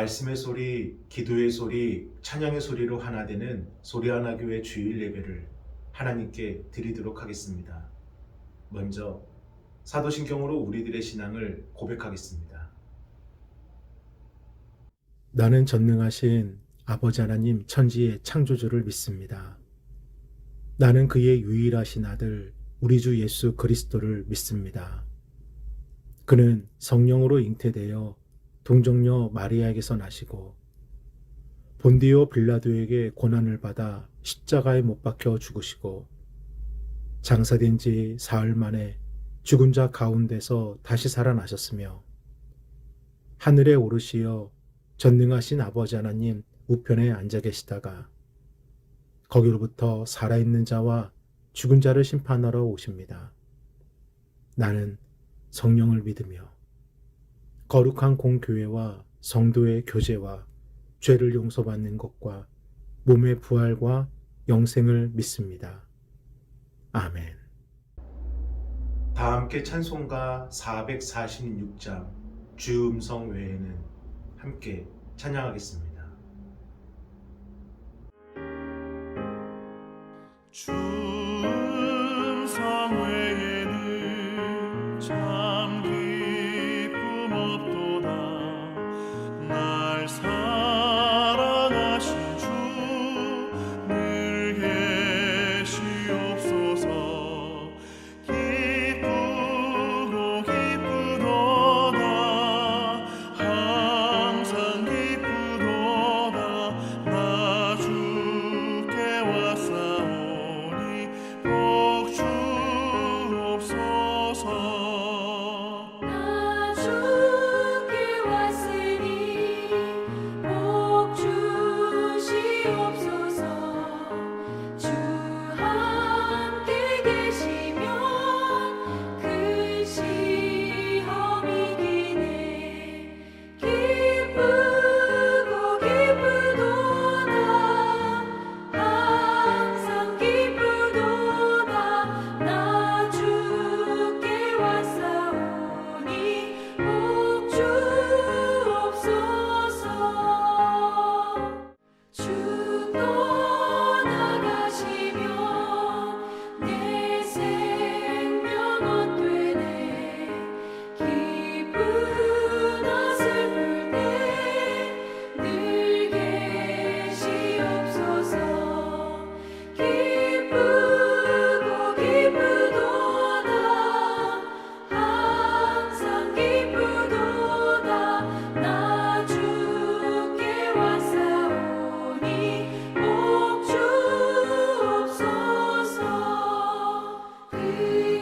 말씀의 소리, 기도의 소리, 찬양의 소리로 하나 되는 소리하나교회 주일 예배를 하나님께 드리도록 하겠습니다. 먼저 사도신경으로 우리들의 신앙을 고백하겠습니다. 나는 전능하신 아버지 하나님 천지의 창조주를 믿습니다. 나는 그의 유일하신 아들 우리 주 예수 그리스도를 믿습니다. 그는 성령으로 잉태되어 동정녀 마리아에게서 나시고 본디오 빌라도에게 고난을 받아 십자가에 못 박혀 죽으시고 장사된 지 사흘 만에 죽은 자 가운데서 다시 살아나셨으며 하늘에 오르시어 전능하신 아버지 하나님 우편에 앉아 계시다가 거기로부터 살아있는 자와 죽은 자를 심판하러 오십니다. 나는 성령을 믿으며 거룩한 공교회와 성도의 교제와 죄를 용서받는 것과 몸의 부활과 영생을 믿습니다. 아멘. 다 함께 찬송가 446장 주 음성 외에는 함께 찬양하겠습니다. 주 음성 외에는 참 기쁨 없도다. 날 사랑하신 주 늘 계시옵소서. 기쁘고 기쁘도다. 항상 기쁘도다. 나 주께 왔사오니 복 주옵소서. 나 주께 왔으니 복 주시옵소서. 주 함께 계시면 큰 시험이 기네. 기쁘고 기쁘도다. 항상 기쁘도다. 나 주께 왔사오니 복 주옵소서. 주 떠나가시면 내 생명 헛되네. 기쁘나 슬플 때 늘 계시옵소서. 기쁘고 기쁘도다. 항상 기쁘도다. 나 주께 왔사오니 복 주옵소서. 그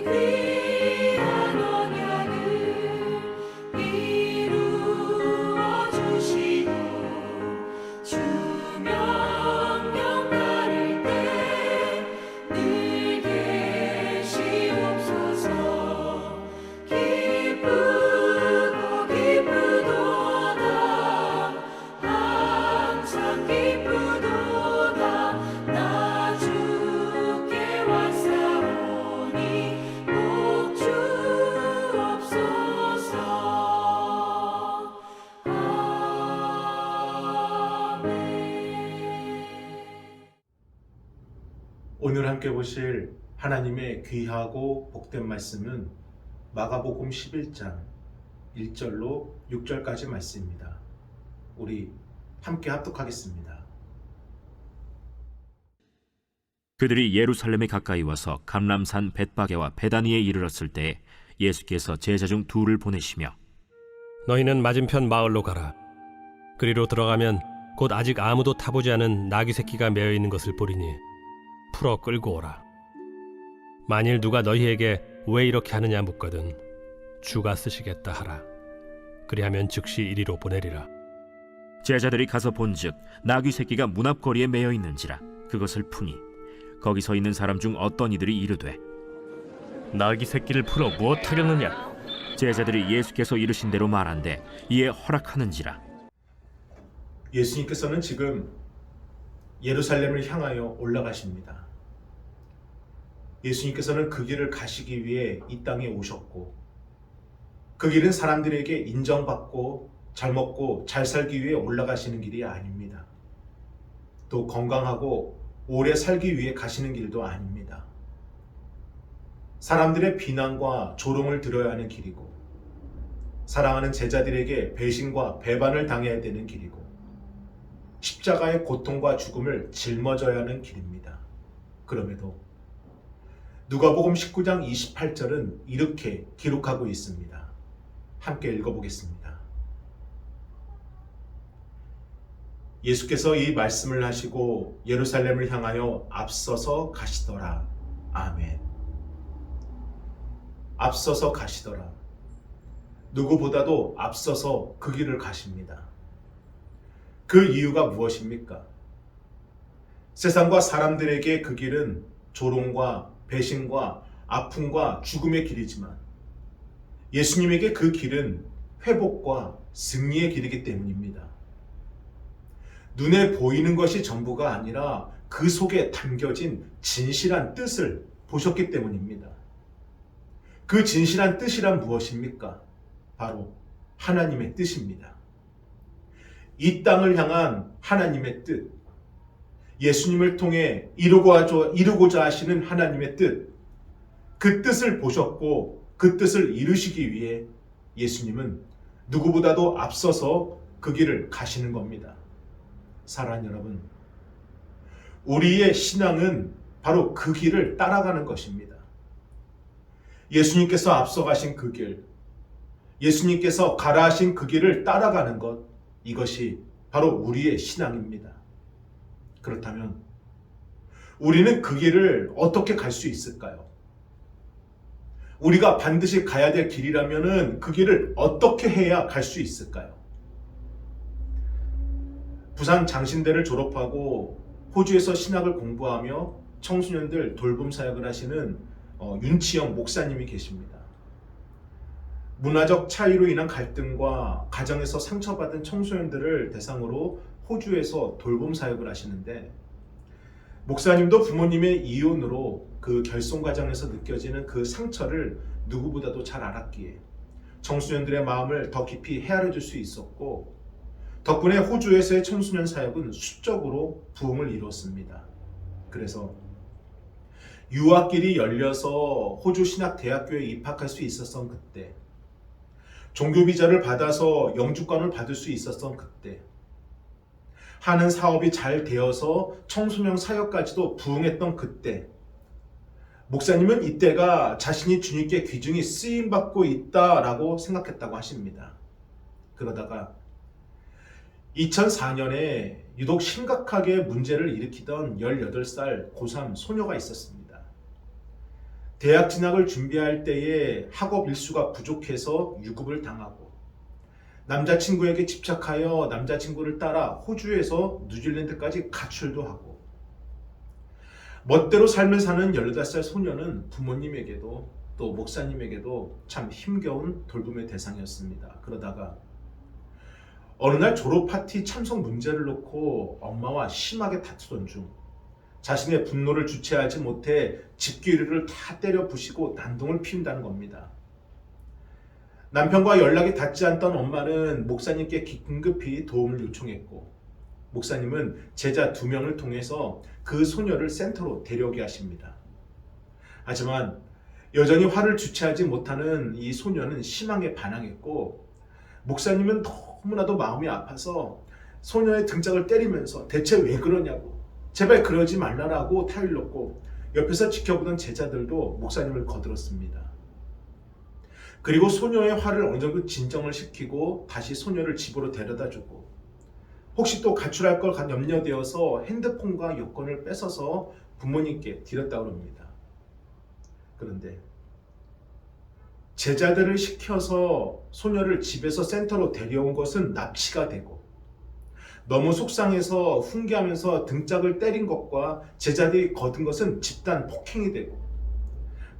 귀한 언약을 이루어 주시고 주 명령 따를 때 늘 계시옵소서. 기쁘고 기쁘도다. 항상 기쁘도다. 나 주께 왔사오니 복 주옵소서. 아멘. 오늘 함께 보실 하나님의 귀하고 복된 말씀은 마가복음 11장 1절로 6절까지 말씀입니다. 우리 함께 합독하겠습니다. 그들이 예루살렘에 가까이 와서 감람산 벳바게와 베다니에 이르렀을 때 예수께서 제자 중 둘을 보내시며 너희는 맞은편 마을로 가라. 그리로 들어가면 곧 아직 아무도 타보지 않은 나귀 새끼가 매어 있는 것을 보리니 풀어 끌고 오라. 만일 누가 너희에게 왜 이렇게 하느냐 묻거든 주가 쓰시겠다 하라. 그리하면 즉시 이리로 보내리라. 제자들이 가서 본즉 나귀 새끼가 문 앞거리에 매어 있는지라. 그것을 푸니 거기 서 있는 사람 중 어떤 이들이 이르되 나귀 새끼를 풀어 무엇하려느냐? 제자들이 예수께서 이르신 대로 말한대 이에 허락하는지라. 예수님께서는 지금 예루살렘을 향하여 올라가십니다. 예수님께서는 그 길을 가시기 위해 이 땅에 오셨고 그 길은 사람들에게 인정받고 잘 먹고 잘 살기 위해 올라가시는 길이 아닙니다. 또 건강하고 오래 살기 위해 가시는 길도 아닙니다. 사람들의 비난과 조롱을 들어야 하는 길이고, 사랑하는 제자들에게 배신과 배반을 당해야 되는 길이고, 십자가의 고통과 죽음을 짊어져야 하는 길입니다. 그럼에도 누가복음 19장 28절은 이렇게 기록하고 있습니다. 함께 읽어보겠습니다. 예수께서 이 말씀을 하시고 예루살렘을 향하여 앞서서 가시더라. 아멘. 앞서서 가시더라. 누구보다도 앞서서 그 길을 가십니다. 그 이유가 무엇입니까? 세상과 사람들에게 그 길은 조롱과 배신과 아픔과 죽음의 길이지만, 예수님에게 그 길은 회복과 승리의 길이기 때문입니다. 눈에 보이는 것이 전부가 아니라 그 속에 담겨진 진실한 뜻을 보셨기 때문입니다. 그 진실한 뜻이란 무엇입니까? 바로 하나님의 뜻입니다. 이 땅을 향한 하나님의 뜻, 예수님을 통해 이루고자 하시는 하나님의 뜻, 그 뜻을 보셨고 그 뜻을 이루시기 위해 예수님은 누구보다도 앞서서 그 길을 가시는 겁니다. 사랑하는 여러분, 우리의 신앙은 바로 그 길을 따라가는 것입니다. 예수님께서 앞서가신 그 길, 예수님께서 가라 하신 그 길을 따라가는 것, 이것이 바로 우리의 신앙입니다. 그렇다면 우리는 그 길을 어떻게 갈 수 있을까요? 우리가 반드시 가야 될 길이라면 그 길을 어떻게 해야 갈 수 있을까요? 부산 장신대를 졸업하고 호주에서 신학을 공부하며 청소년들 돌봄 사역을 하시는 윤치영 목사님이 계십니다. 문화적 차이로 인한 갈등과 가정에서 상처받은 청소년들을 대상으로 호주에서 돌봄 사역을 하시는데, 목사님도 부모님의 이혼으로 그 결손 과정에서 느껴지는 그 상처를 누구보다도 잘 알았기에 청소년들의 마음을 더 깊이 헤아려 줄 수 있었고, 덕분에 호주에서의 청소년 사역은 수적으로 부흥을 이뤘습니다. 그래서 유학길이 열려서 호주 신학대학교에 입학할 수 있었던 그때, 종교 비자를 받아서 영주권을 받을 수 있었던 그때, 하는 사업이 잘 되어서 청소년 사역까지도 부흥했던 그때, 목사님은 이때가 자신이 주님께 귀중히 쓰임받고 있다라고 생각했다고 하십니다. 그러다가 2004년에 유독 심각하게 문제를 일으키던 18살 고3 소녀가 있었습니다. 대학 진학을 준비할 때에 학업 일수가 부족해서 유급을 당하고, 남자친구에게 집착하여 남자친구를 따라 호주에서 뉴질랜드까지 가출도 하고, 멋대로 삶을 사는 18살 소녀는 부모님에게도 또 목사님에게도 참 힘겨운 돌봄의 대상이었습니다. 그러다가 어느 날 졸업 파티 참석 문제를 놓고 엄마와 심하게 다투던 중 자신의 분노를 주체하지 못해 집기류를 다 때려 부시고 난동을 피운다는 겁니다. 남편과 연락이 닿지 않던 엄마는 목사님께 긴급히 도움을 요청했고, 목사님은 제자 2명을 통해서 그 소녀를 센터로 데려오게 하십니다. 하지만 여전히 화를 주체하지 못하는 이 소녀는 심하게 반항했고, 목사님은 너무나도 마음이 아파서 소녀의 등짝을 때리면서 대체 왜 그러냐고, 제발 그러지 말라라고 타일렀고, 옆에서 지켜보던 제자들도 목사님을 거들었습니다. 그리고 소녀의 화를 어느 정도 진정을 시키고 다시 소녀를 집으로 데려다주고, 혹시 또 가출할 걸 염려되어서 핸드폰과 여권을 뺏어서 부모님께 드렸다고 합니다. 그런데 제자들을 시켜서 소녀를 집에서 센터로 데려온 것은 납치가 되고, 너무 속상해서 훈계하면서 등짝을 때린 것과 제자들이 거둔 것은 집단 폭행이 되고,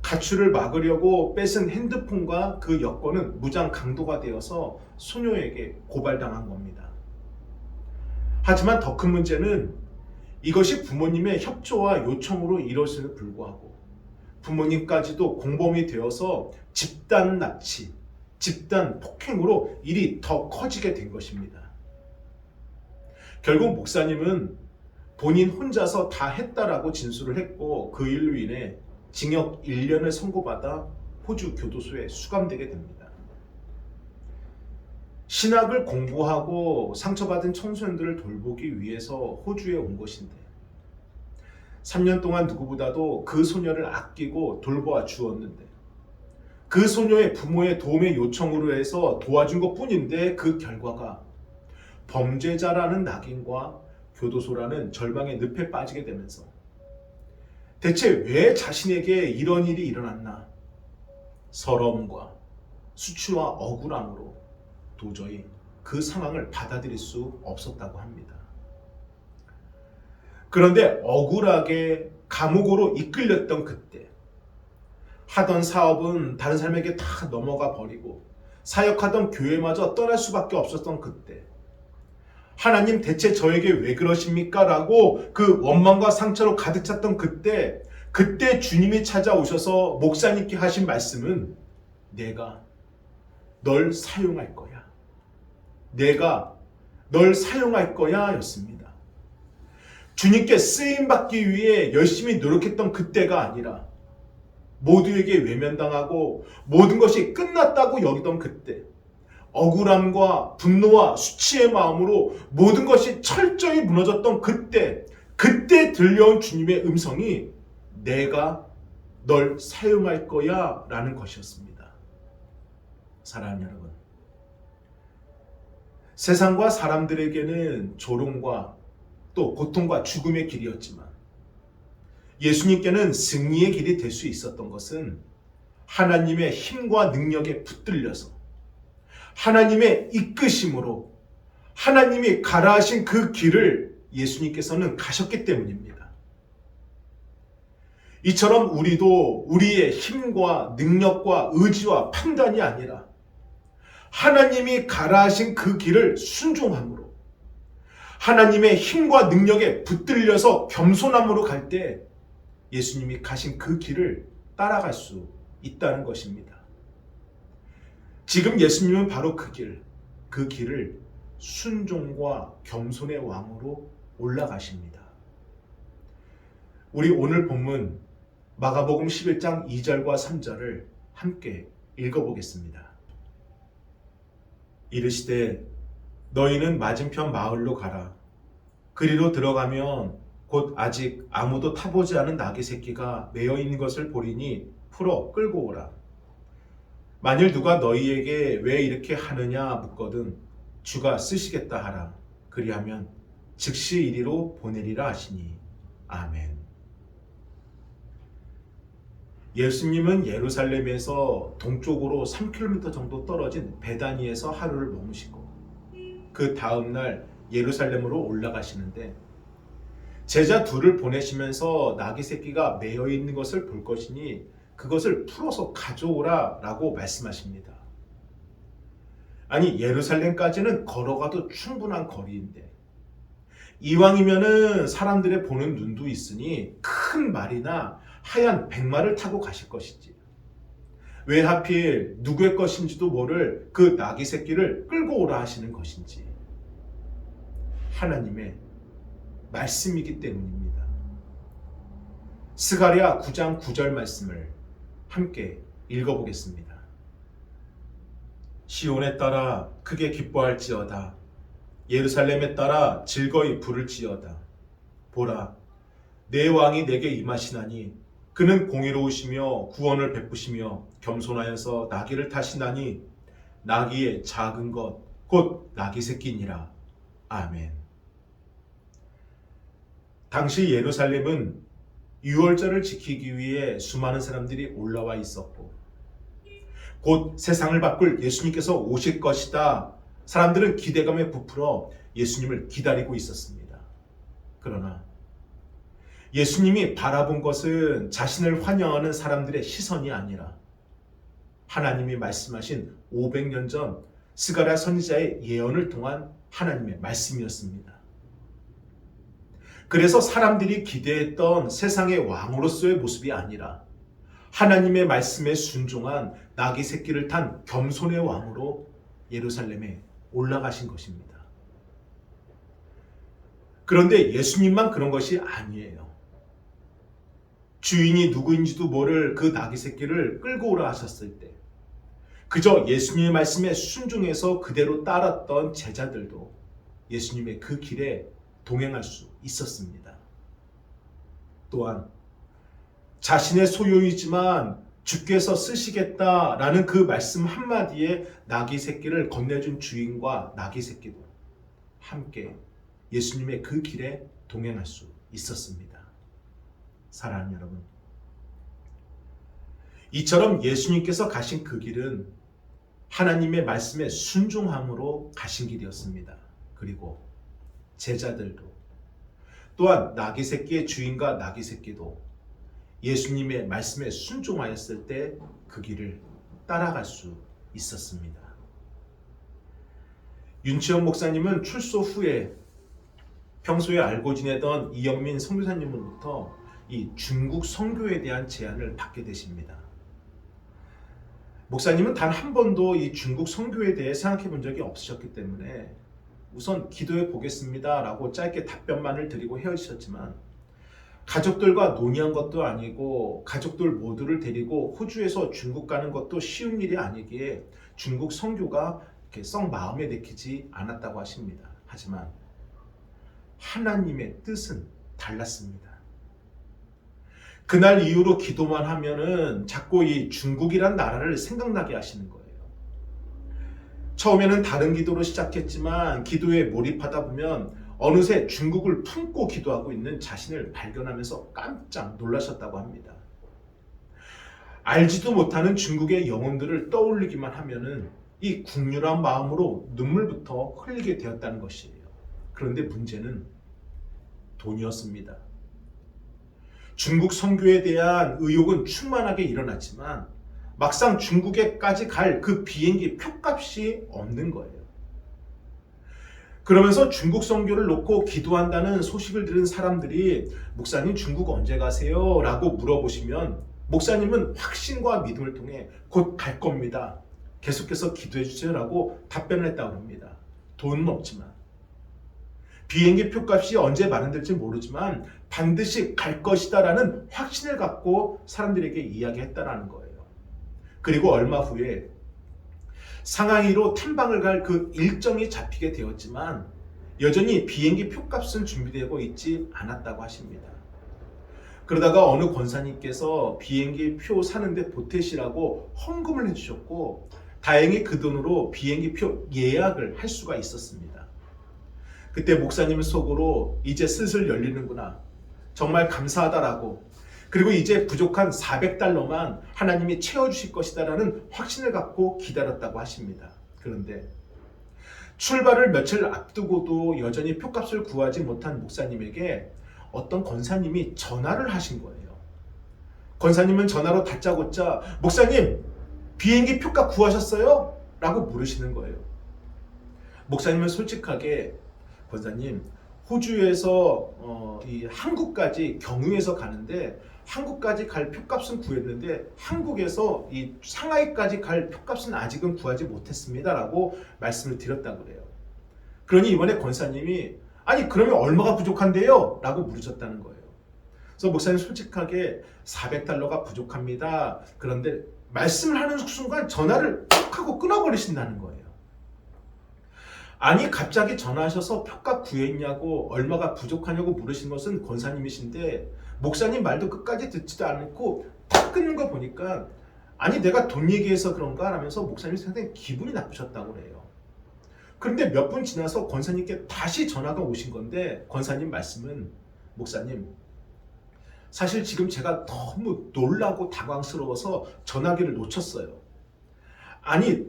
가출을 막으려고 뺏은 핸드폰과 그 여권은 무장 강도가 되어서 소녀에게 고발당한 겁니다. 하지만 더 큰 문제는 이것이 부모님의 협조와 요청으로 이루어짐에도 불구하고 부모님까지도 공범이 되어서 집단 납치, 집단 폭행으로 일이 더 커지게 된 것입니다. 결국 목사님은 본인 혼자서 다 했다라고 진술을 했고 그 일로 인해 징역 1년을 선고받아 호주 교도소에 수감되게 됩니다. 신학을 공부하고 상처받은 청소년들을 돌보기 위해서 호주에 온 것인데 3년 동안 누구보다도 그 소녀를 아끼고 돌보아 주었는데 그 소녀의 부모의 도움의 요청으로 해서 도와준 것뿐인데 그 결과가 범죄자라는 낙인과 교도소라는 절망의 늪에 빠지게 되면서 대체 왜 자신에게 이런 일이 일어났나 서러움과 수치와 억울함으로 도저히 그 상황을 받아들일 수 없었다고 합니다. 그런데 억울하게 감옥으로 이끌렸던 그때 하던 사업은 다른 사람에게 다 넘어가 버리고 사역하던 교회마저 떠날 수밖에 없었던 그때 하나님 대체 저에게 왜 그러십니까? 라고 그 원망과 상처로 가득 찼던 그때 주님이 찾아오셔서 목사님께 하신 말씀은 내가 널 사용할 거야. 내가 널 사용할 거야 였습니다. 주님께 쓰임받기 위해 열심히 노력했던 그때가 아니라 모두에게 외면당하고 모든 것이 끝났다고 여기던 그때 억울함과 분노와 수치의 마음으로 모든 것이 철저히 무너졌던 그때 들려온 주님의 음성이 내가 널 사용할 거야 라는 것이었습니다. 사랑하는 여러분, 세상과 사람들에게는 조롱과 또 고통과 죽음의 길이었지만 예수님께는 승리의 길이 될 수 있었던 것은 하나님의 힘과 능력에 붙들려서 하나님의 이끄심으로 하나님이 가라 하신 그 길을 예수님께서는 가셨기 때문입니다. 이처럼 우리도 우리의 힘과 능력과 의지와 판단이 아니라 하나님이 가라 하신 그 길을 순종함으로 하나님의 힘과 능력에 붙들려서 겸손함으로 갈 때 예수님이 가신 그 길을 따라갈 수 있다는 것입니다. 지금 예수님은 바로 그 길을 순종과 겸손의 왕으로 올라가십니다. 우리 오늘 본문 마가복음 11장 2절과 3절을 함께 읽어보겠습니다. 이르시되 너희는 맞은편 마을로 가라. 그리로 들어가면 곧 아직 아무도 타보지 않은 나귀 새끼가 매어 있는 것을 보리니 풀어 끌고 오라. 만일 누가 너희에게 왜 이렇게 하느냐 묻거든 주가 쓰시겠다 하라. 그리하면 즉시 이리로 보내리라 하시니. 아멘. 예수님은 예루살렘에서 동쪽으로 3km 정도 떨어진 베다니에서 하루를 머무시고 그 다음날 예루살렘으로 올라가시는데 제자 둘을 보내시면서 나귀 새끼가 매여 있는 것을 볼 것이니 그것을 풀어서 가져오라 라고 말씀하십니다. 아니 예루살렘까지는 걸어가도 충분한 거리인데 이왕이면은 사람들의 보는 눈도 있으니 큰 말이나 하얀 백마를 타고 가실 것이지 왜 하필 누구의 것인지도 모를 그 나귀 새끼를 끌고 오라 하시는 것인지 하나님의 말씀이기 때문입니다. 스가랴 9장 9절 말씀을 함께 읽어보겠습니다. 시온에 따라 크게 기뻐할지어다. 예루살렘에 따라 즐거이 부를지어다. 보라, 내 왕이 내게 임하시나니 그는 공의로우시며 구원을 베푸시며 겸손하여서 나귀를 타시나니 나귀의 작은 것 곧 나귀 새끼니라. 아멘. 당시 예루살렘은 유월절을 지키기 위해 수많은 사람들이 올라와 있었고 곧 세상을 바꿀 예수님께서 오실 것이다. 사람들은 기대감에 부풀어 예수님을 기다리고 있었습니다. 그러나 예수님이 바라본 것은 자신을 환영하는 사람들의 시선이 아니라 하나님이 말씀하신 500년 전 스가랴 선지자의 예언을 통한 하나님의 말씀이었습니다. 그래서 사람들이 기대했던 세상의 왕으로서의 모습이 아니라 하나님의 말씀에 순종한 나귀 새끼를 탄 겸손의 왕으로 예루살렘에 올라가신 것입니다. 그런데 예수님만 그런 것이 아니에요. 주인이 누구인지도 모를 그 나귀 새끼를 끌고 오라 하셨을 때 그저 예수님의 말씀에 순종해서 그대로 따랐던 제자들도 예수님의 그 길에 동행할 수 있었습니다. 또한 자신의 소유이지만 주께서 쓰시겠다라는 그 말씀 한마디에 나귀 새끼를 건네준 주인과 나귀 새끼도 함께 예수님의 그 길에 동행할 수 있었습니다. 사랑하는 여러분, 이처럼 예수님께서 가신 그 길은 하나님의 말씀에 순종함으로 가신 길이었습니다. 그리고 제자들도 또한 나귀 새끼의 주인과 나귀 새끼도 예수님의 말씀에 순종하였을 때 그 길을 따라갈 수 있었습니다. 윤치영 목사님은 출소 후에 평소에 알고 지내던 이영민 선교사님으로부터 이 중국 선교에 대한 제안을 받게 되십니다. 목사님은 단 한 번도 이 중국 선교에 대해 생각해 본 적이 없으셨기 때문에 우선 기도해 보겠습니다 라고 짧게 답변만을 드리고 헤어지셨지만 가족들과 논의한 것도 아니고 가족들 모두를 데리고 호주에서 중국 가는 것도 쉬운 일이 아니기에 중국 선교가 이렇게 썩 마음에 내키지 않았다고 하십니다. 하지만 하나님의 뜻은 달랐습니다. 그날 이후로 기도만 하면은 자꾸 이 중국이란 나라를 생각나게 하시는 거예요. 처음에는 다른 기도로 시작했지만 기도에 몰입하다 보면 어느새 중국을 품고 기도하고 있는 자신을 발견하면서 깜짝 놀라셨다고 합니다. 알지도 못하는 중국의 영혼들을 떠올리기만 하면은 이 국률한 마음으로 눈물부터 흘리게 되었다는 것이에요. 그런데 문제는 돈이었습니다. 중국 선교에 대한 의욕은 충만하게 일어났지만 막상 중국에까지 갈 그 비행기 표값이 없는 거예요. 그러면서 중국 선교를 놓고 기도한다는 소식을 들은 사람들이 목사님 중국 언제 가세요? 라고 물어보시면 목사님은 확신과 믿음을 통해 곧 갈 겁니다. 계속해서 기도해 주세요 라고 답변을 했다고 합니다. 돈은 없지만 비행기 표값이 언제 마련될지 모르지만 반드시 갈 것이다 라는 확신을 갖고 사람들에게 이야기했다라는 거예요. 그리고 얼마 후에 상하이로 탐방을 갈 그 일정이 잡히게 되었지만 여전히 비행기 표값은 준비되고 있지 않았다고 하십니다. 그러다가 어느 권사님께서 비행기 표 사는데 보태시라고 헌금을 해주셨고 다행히 그 돈으로 비행기 표 예약을 할 수가 있었습니다. 그때 목사님 속으로 이제 슬슬 열리는구나. 정말 감사하다라고 그리고 이제 부족한 400달러만 하나님이 채워주실 것이다라는 확신을 갖고 기다렸다고 하십니다. 그런데 출발을 며칠 앞두고도 여전히 표값을 구하지 못한 목사님에게 어떤 권사님이 전화를 하신 거예요. 권사님은 전화로 다짜고짜 목사님 비행기 표값 구하셨어요? 라고 물으시는 거예요. 목사님은 솔직하게 권사님 호주에서 이 한국까지 경유해서 가는데 한국까지 갈 표값은 구했는데 한국에서 이 상하이까지 갈 표값은 아직은 구하지 못했습니다 라고 말씀을 드렸다고 그래요. 그러니 이번에 권사님이 아니 그러면 얼마가 부족한데요? 라고 물으셨다는 거예요. 그래서 목사님 솔직하게 400달러가 부족합니다. 그런데 말씀을 하는 순간 전화를 툭 하고 끊어버리신다는 거예요. 아니 갑자기 전화하셔서 표값 구했냐고 얼마가 부족하냐고 물으신 것은 권사님이신데 목사님 말도 끝까지 듣지도 않고 탁 끊는 거 보니까 아니 내가 돈 얘기해서 그런가 하면서 목사님이 상당히 기분이 나쁘셨다고 그래요. 그런데 몇 분 지나서 권사님께 다시 전화가 오신 건데 권사님 말씀은 목사님 사실 지금 제가 너무 놀라고 당황스러워서 전화기를 놓쳤어요. 아니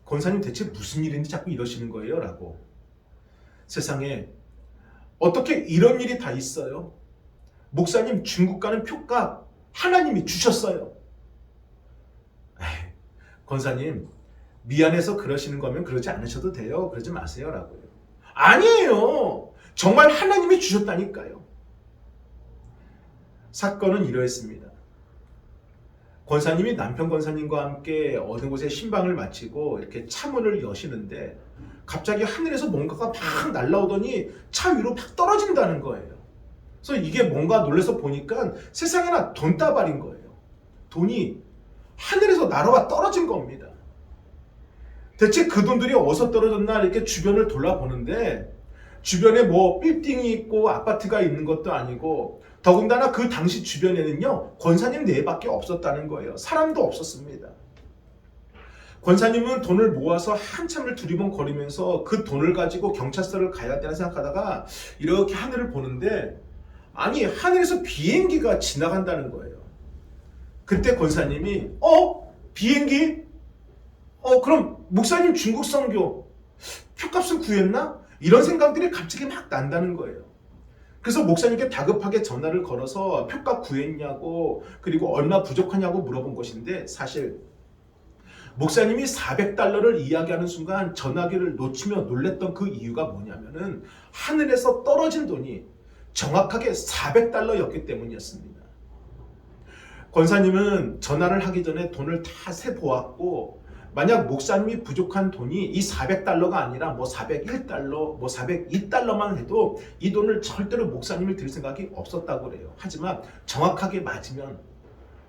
권사님 대체 무슨 일인지 자꾸 이러시는 거예요? 라고. 세상에 어떻게 이런 일이 다 있어요? 목사님 중국 가는 표값 하나님이 주셨어요. 에이, 권사님 미안해서 그러시는 거면 그러지 않으셔도 돼요. 그러지 마세요. 라고요. 아니에요. 정말 하나님이 주셨다니까요. 사건은 이러했습니다. 권사님이 남편 권사님과 함께 어느 곳에 신방을 마치고 이렇게 차문을 여시는데 갑자기 하늘에서 뭔가가 막 날아오더니 차 위로 팍 떨어진다는 거예요. 그래서 이게 뭔가 놀라서 보니까 세상에나 돈다발인 거예요. 돈이 하늘에서 날아와 떨어진 겁니다. 대체 그 돈들이 어디서 떨어졌나 이렇게 주변을 돌아보는데 주변에 뭐 빌딩이 있고 아파트가 있는 것도 아니고 더군다나 그 당시 주변에는요 권사님 4밖에 없었다는 거예요. 사람도 없었습니다. 권사님은 돈을 모아서 한참을 두리번거리면서 그 돈을 가지고 경찰서를 가야 되나 생각하다가 이렇게 하늘을 보는데 아니 하늘에서 비행기가 지나간다는 거예요. 그때 권사님이 비행기? 그럼 목사님 중국 선교 표값을 구했나? 이런 생각들이 갑자기 막 난다는 거예요. 그래서 목사님께 다급하게 전화를 걸어서 표값 구했냐고 그리고 얼마 부족하냐고 물어본 것인데 사실 목사님이 400달러를 이야기하는 순간 전화기를 놓치며 놀랬던 그 이유가 뭐냐면은 하늘에서 떨어진 돈이 정확하게 400달러였기 때문이었습니다. 권사님은 전화를 하기 전에 돈을 다 세보았고 만약 목사님이 부족한 돈이 이 400달러가 아니라 뭐 401달러, 뭐 402달러만 해도 이 돈을 절대로 목사님을 드릴 생각이 없었다고 그래요. 하지만 정확하게 맞으면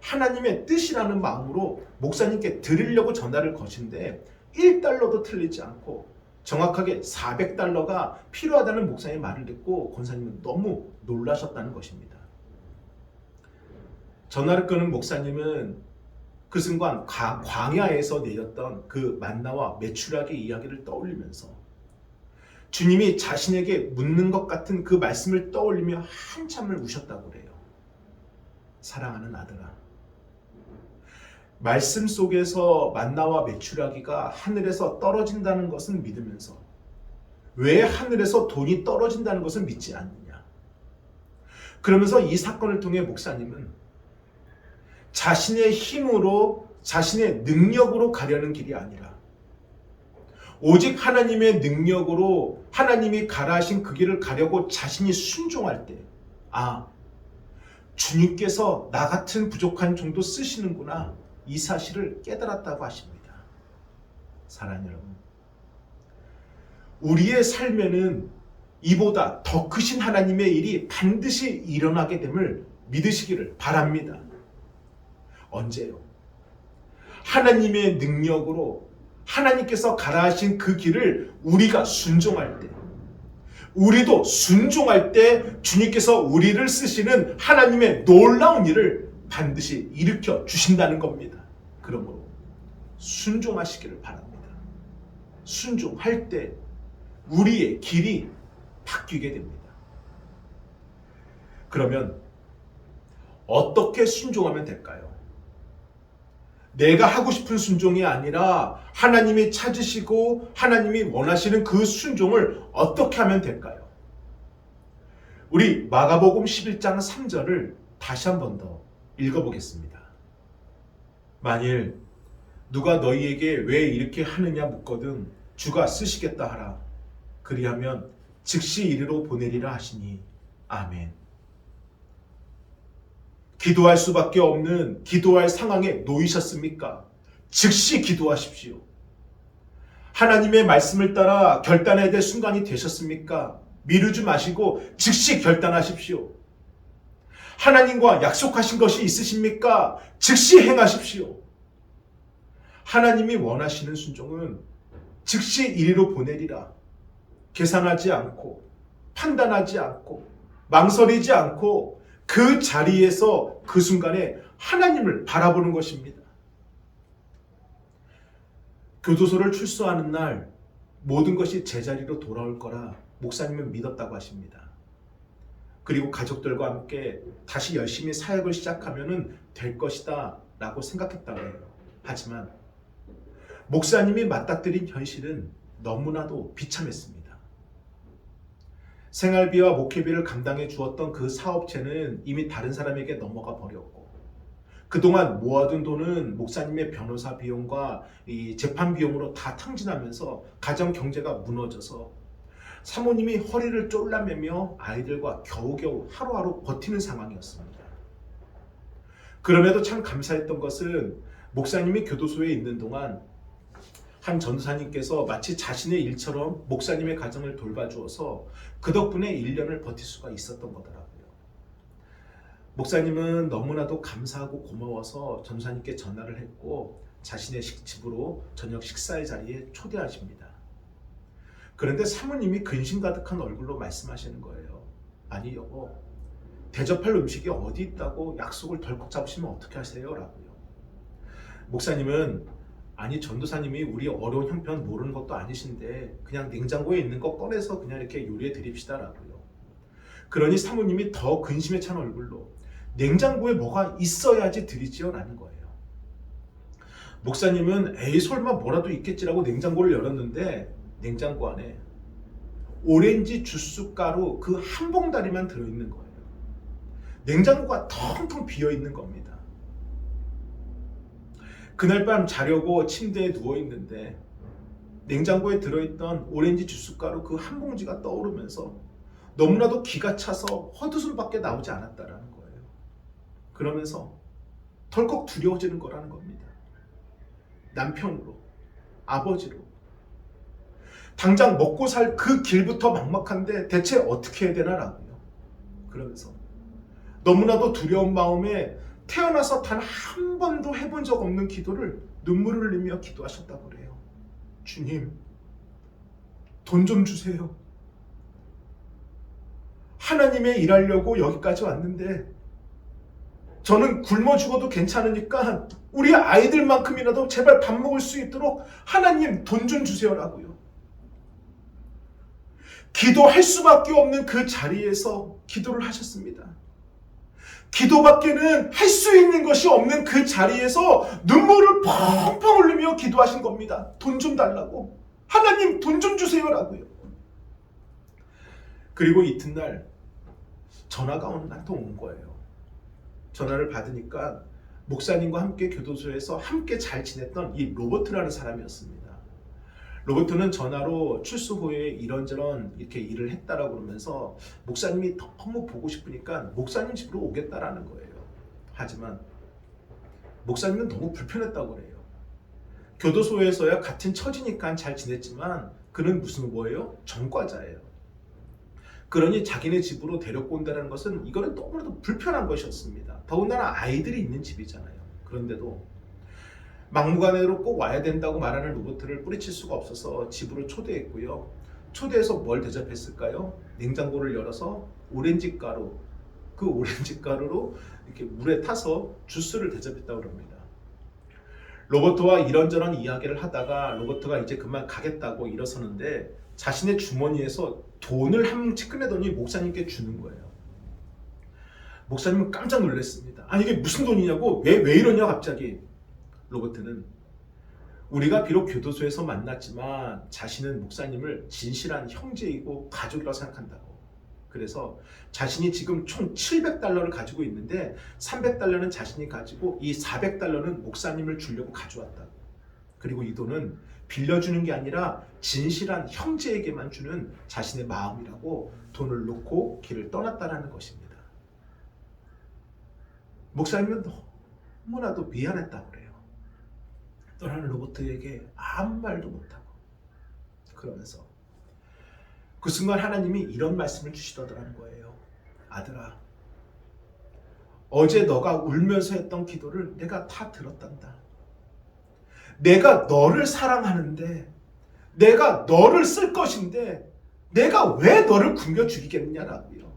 하나님의 뜻이라는 마음으로 목사님께 드리려고 전화를 거신데 1달러도 틀리지 않고 정확하게 400달러가 필요하다는 목사님의 말을 듣고 권사님은 너무 놀라셨다는 것입니다. 전화를 끄는 목사님은 그 순간 광야에서 내렸던 그 만나와 메추라기의 이야기를 떠올리면서 주님이 자신에게 묻는 것 같은 그 말씀을 떠올리며 한참을 우셨다고 그래요. 사랑하는 아들아, 말씀 속에서 만나와 메추라기가 하늘에서 떨어진다는 것은 믿으면서 왜 하늘에서 돈이 떨어진다는 것을 믿지 않느냐? 그러면서 이 사건을 통해 목사님은 자신의 힘으로 자신의 능력으로 가려는 길이 아니라 오직 하나님의 능력으로 하나님이 가라 하신 그 길을 가려고 자신이 순종할 때 주님께서 나 같은 부족한 종도 쓰시는구나 이 사실을 깨달았다고 하십니다. 사랑하는 여러분, 우리의 삶에는 이보다 더 크신 하나님의 일이 반드시 일어나게 됨을 믿으시기를 바랍니다. 언제요? 하나님의 능력으로 하나님께서 가라 하신 그 길을 우리가 순종할 때, 우리도 순종할 때 주님께서 우리를 쓰시는 하나님의 놀라운 일을 반드시 일으켜 주신다는 겁니다. 그러므로 순종하시기를 바랍니다. 순종할 때 우리의 길이 바뀌게 됩니다. 그러면 어떻게 순종하면 될까요? 내가 하고 싶은 순종이 아니라 하나님이 찾으시고 하나님이 원하시는 그 순종을 어떻게 하면 될까요? 우리 마가복음 11장 3절을 다시 한 번 더 읽어보겠습니다. 만일 누가 너희에게 왜 이렇게 하느냐 묻거든 주가 쓰시겠다 하라. 그리하면 즉시 이리로 보내리라 하시니 아멘. 기도할 수밖에 없는 기도할 상황에 놓이셨습니까? 즉시 기도하십시오. 하나님의 말씀을 따라 결단해야 될 순간이 되셨습니까? 미루지 마시고 즉시 결단하십시오. 하나님과 약속하신 것이 있으십니까? 즉시 행하십시오. 하나님이 원하시는 순종은 즉시 이리로 보내리라. 계산하지 않고 판단하지 않고 망설이지 않고 그 자리에서 그 순간에 하나님을 바라보는 것입니다. 교도소를 출소하는 날 모든 것이 제자리로 돌아올 거라 목사님은 믿었다고 하십니다. 그리고 가족들과 함께 다시 열심히 사역을 시작하면 될 것이다 라고 생각했다고 해요. 하지만 목사님이 맞닥뜨린 현실은 너무나도 비참했습니다. 생활비와 목회비를 감당해 주었던 그 사업체는 이미 다른 사람에게 넘어가 버렸고 그동안 모아둔 돈은 목사님의 변호사 비용과 이 재판 비용으로 다 탕진하면서 가정 경제가 무너져서 사모님이 허리를 쫄라매며 아이들과 겨우겨우 하루하루 버티는 상황이었습니다. 그럼에도 참 감사했던 것은 목사님이 교도소에 있는 동안 한 전도사님께서 마치 자신의 일처럼 목사님의 가정을 돌봐주어서 그 덕분에 1년을 버틸 수가 있었던 거더라고요. 목사님은 너무나도 감사하고 고마워서 전도사님께 전화를 했고 자신의 집으로 저녁 식사의 자리에 초대하십니다. 그런데 사모님이 근심 가득한 얼굴로 말씀하시는 거예요. 아니 여보, 대접할 음식이 어디 있다고 약속을 덜컥 잡으시면 어떻게 하세요? 라고요. 목사님은 아니 전도사님이 우리 어려운 형편 모르는 것도 아니신데 그냥 냉장고에 있는 거 꺼내서 그냥 이렇게 요리해 드립시다 라고요. 그러니 사모님이 더 근심에 찬 얼굴로 냉장고에 뭐가 있어야지 드리지요 라는 거예요. 목사님은 에이 설마 뭐라도 있겠지라고 냉장고를 열었는데 냉장고 안에 오렌지 주스 가루 그 한 봉다리만 들어있는 거예요. 냉장고가 텅텅 비어있는 겁니다. 그날 밤 자려고 침대에 누워있는데 냉장고에 들어있던 오렌지 주스 가루 그 한 봉지가 떠오르면서 너무나도 기가 차서 헛웃음밖에 나오지 않았다라는 거예요. 그러면서 덜컥 두려워지는 거라는 겁니다. 남편으로, 아버지로. 당장 먹고 살 그 길부터 막막한데 대체 어떻게 해야 되나라고요. 그러면서 너무나도 두려운 마음에 태어나서 단 한 번도 해본 적 없는 기도를 눈물을 흘리며 기도하셨다고 그래요. 주님, 돈 좀 주세요. 하나님의 일하려고 여기까지 왔는데 저는 굶어 죽어도 괜찮으니까 우리 아이들만큼이라도 제발 밥 먹을 수 있도록 하나님 돈 좀 주세요라고요. 기도할 수밖에 없는 그 자리에서 기도를 하셨습니다. 기도밖에는 할 수 있는 것이 없는 그 자리에서 눈물을 펑펑 흘리며 기도하신 겁니다. 돈 좀 달라고. 하나님 돈 좀 주세요라고요. 그리고 이튿날 전화가 한 통 온 거예요. 전화를 받으니까 목사님과 함께 교도소에서 함께 잘 지냈던 이 로버트라는 사람이었습니다. 로버트는 전화로 출소 후에 이런저런 이렇게 일을 했다라고 그러면서 목사님이 너무 보고 싶으니까 목사님 집으로 오겠다라는 거예요. 하지만 목사님은 너무 불편했다고 그래요. 교도소에서야 같은 처지니까 잘 지냈지만 그는 무슨 뭐예요? 전과자예요. 그러니 자기네 집으로 데려고 온다는 것은 이거는 너무나도 불편한 것이었습니다. 더군다나 아이들이 있는 집이잖아요. 그런데도 막무가내로 꼭 와야 된다고 말하는 로버트를 뿌리칠 수가 없어서 집으로 초대했고요. 초대해서 뭘 대접했을까요? 냉장고를 열어서 오렌지 가루, 그 오렌지 가루로 이렇게 물에 타서 주스를 대접했다고 합니다. 로버트와 이런저런 이야기를 하다가 로버트가 이제 그만 가겠다고 일어서는데 자신의 주머니에서 돈을 한 뭉치 꺼내더니 목사님께 주는 거예요. 목사님은 깜짝 놀랐습니다. 아니 이게 무슨 돈이냐고? 왜 이러냐 갑자기. 로버트는 우리가 비록 교도소에서 만났지만 자신은 목사님을 진실한 형제이고 가족이라고 생각한다고. 그래서 자신이 지금 총 700달러를 가지고 있는데 300달러는 자신이 가지고 이 400달러는 목사님을 주려고 가져왔다고. 그리고 이 돈은 빌려주는 게 아니라 진실한 형제에게만 주는 자신의 마음이라고 돈을 놓고 길을 떠났다라는 것입니다. 목사님은 너무나도 미안했다고 그래요. 떠나는 로버트에게 아무 말도 못하고. 그러면서 그 순간 하나님이 이런 말씀을 주시더라는 거예요. 아들아, 어제 너가 울면서 했던 기도를 내가 다 들었단다. 내가 너를 사랑하는데, 내가 너를 쓸 것인데 내가 왜 너를 굶겨 죽이겠느냐라고요.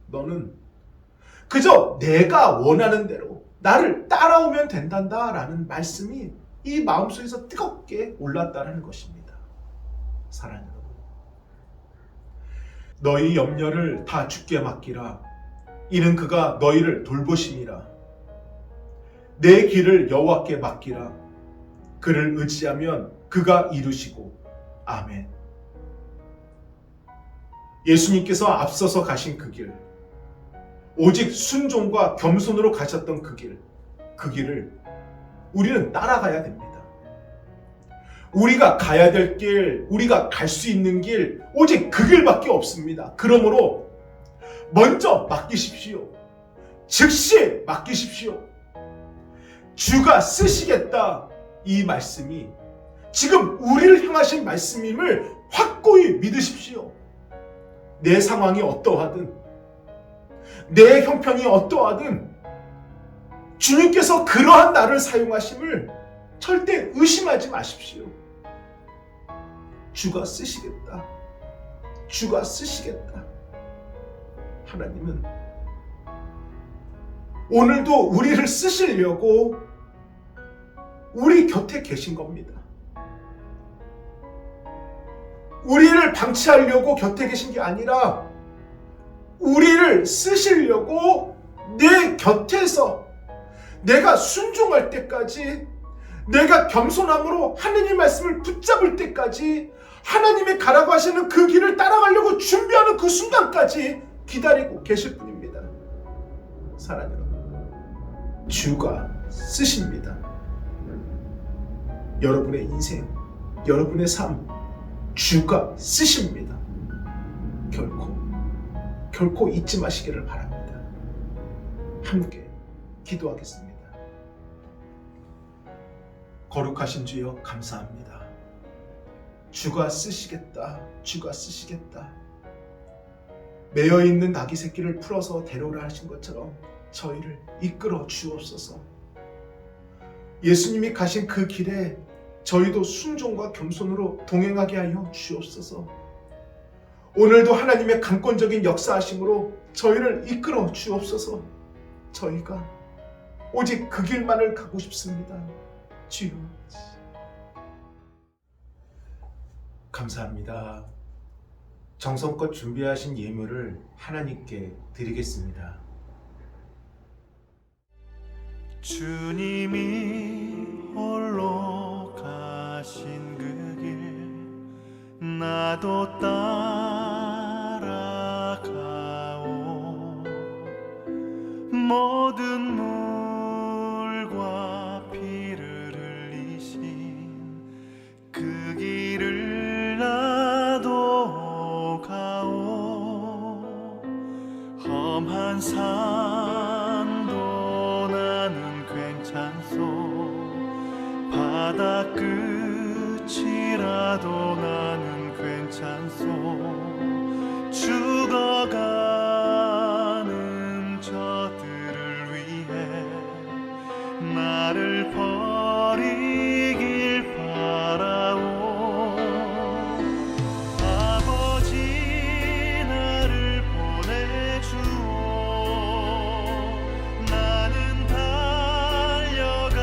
너는 그저 내가 원하는 대로 나를 따라오면 된단다라는 말씀이 이 마음속에서 뜨겁게 올랐다는 것입니다. 사랑하는 여러분, 너희 염려를 다 주께 맡기라. 이는 그가 너희를 돌보심이라. 내 길을 여호와께 맡기라. 그를 의지하면 그가 이루시고. 아멘. 예수님께서 앞서서 가신 그 길, 오직 순종과 겸손으로 가셨던 그 길을 우리는 따라가야 됩니다. 우리가 가야 될 길, 우리가 갈 수 있는 길, 오직 그 길밖에 없습니다. 그러므로 먼저 맡기십시오. 즉시 맡기십시오. 주가 쓰시겠다, 이 말씀이 지금 우리를 향하신 말씀임을 확고히 믿으십시오. 내 상황이 어떠하든, 내 형편이 어떠하든 주님께서 그러한 나를 사용하심을 절대 의심하지 마십시오. 주가 쓰시겠다. 주가 쓰시겠다. 하나님은 오늘도 우리를 쓰시려고 우리 곁에 계신 겁니다. 우리를 방치하려고 곁에 계신 게 아니라 우리를 쓰시려고 내 곁에서 내가 순종할 때까지, 내가 겸손함으로 하느님 말씀을 붙잡을 때까지, 하나님의 가라고 하시는 그 길을 따라가려고 준비하는 그 순간까지 기다리고 계실 분입니다. 사랑하는 여러분, 주가 쓰십니다. 여러분의 인생, 여러분의 삶, 주가 쓰십니다. 결코 잊지 마시기를 바랍니다. 함께 기도하겠습니다. 거룩하신 주여, 감사합니다. 주가 쓰시겠다. 주가 쓰시겠다. 매여있는 나귀 새끼를 풀어서 데려오라 하신 것처럼 저희를 이끌어 주옵소서. 예수님이 가신 그 길에 저희도 순종과 겸손으로 동행하게 하여 주옵소서. 오늘도 하나님의 강권적인 역사하심으로 저희를 이끌어 주옵소서. 저희가 오직 그 길만을 가고 싶습니다. 주여. 감사합니다. 정성껏 준비하신 예물을 하나님께 드리겠습니다. 주님이 홀로 가신 그 길 나도 따라가오. 모든 물과 피를 흘리신 그 길을 나도 가오. 험한 산도 나는 괜찮소. 바다 끝이라도 나는 괜찮소. 죽어가는 저들을 위해 나를 버리길 바라오. 아버지 나를 보내주오. 나는 달려가겠소.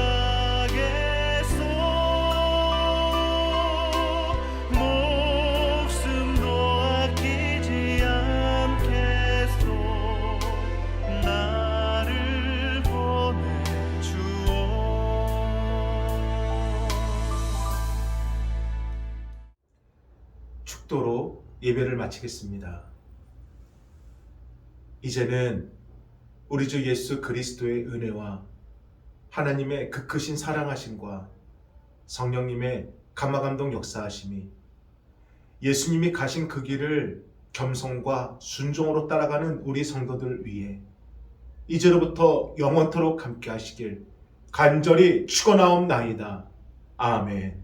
목숨도 아끼지 않겠소. 나를 보내주오. 축도로 예배를 마치겠습니다. 이제는 우리 주 예수 그리스도의 은혜와 하나님의 그 크신 사랑하심과 성령님의 감화감동 역사하심이, 예수님이 가신 그 길을 겸손과 순종으로 따라가는 우리 성도들 위해 이제로부터 영원토록 함께 하시길 간절히 축원하옵나이다. 아멘.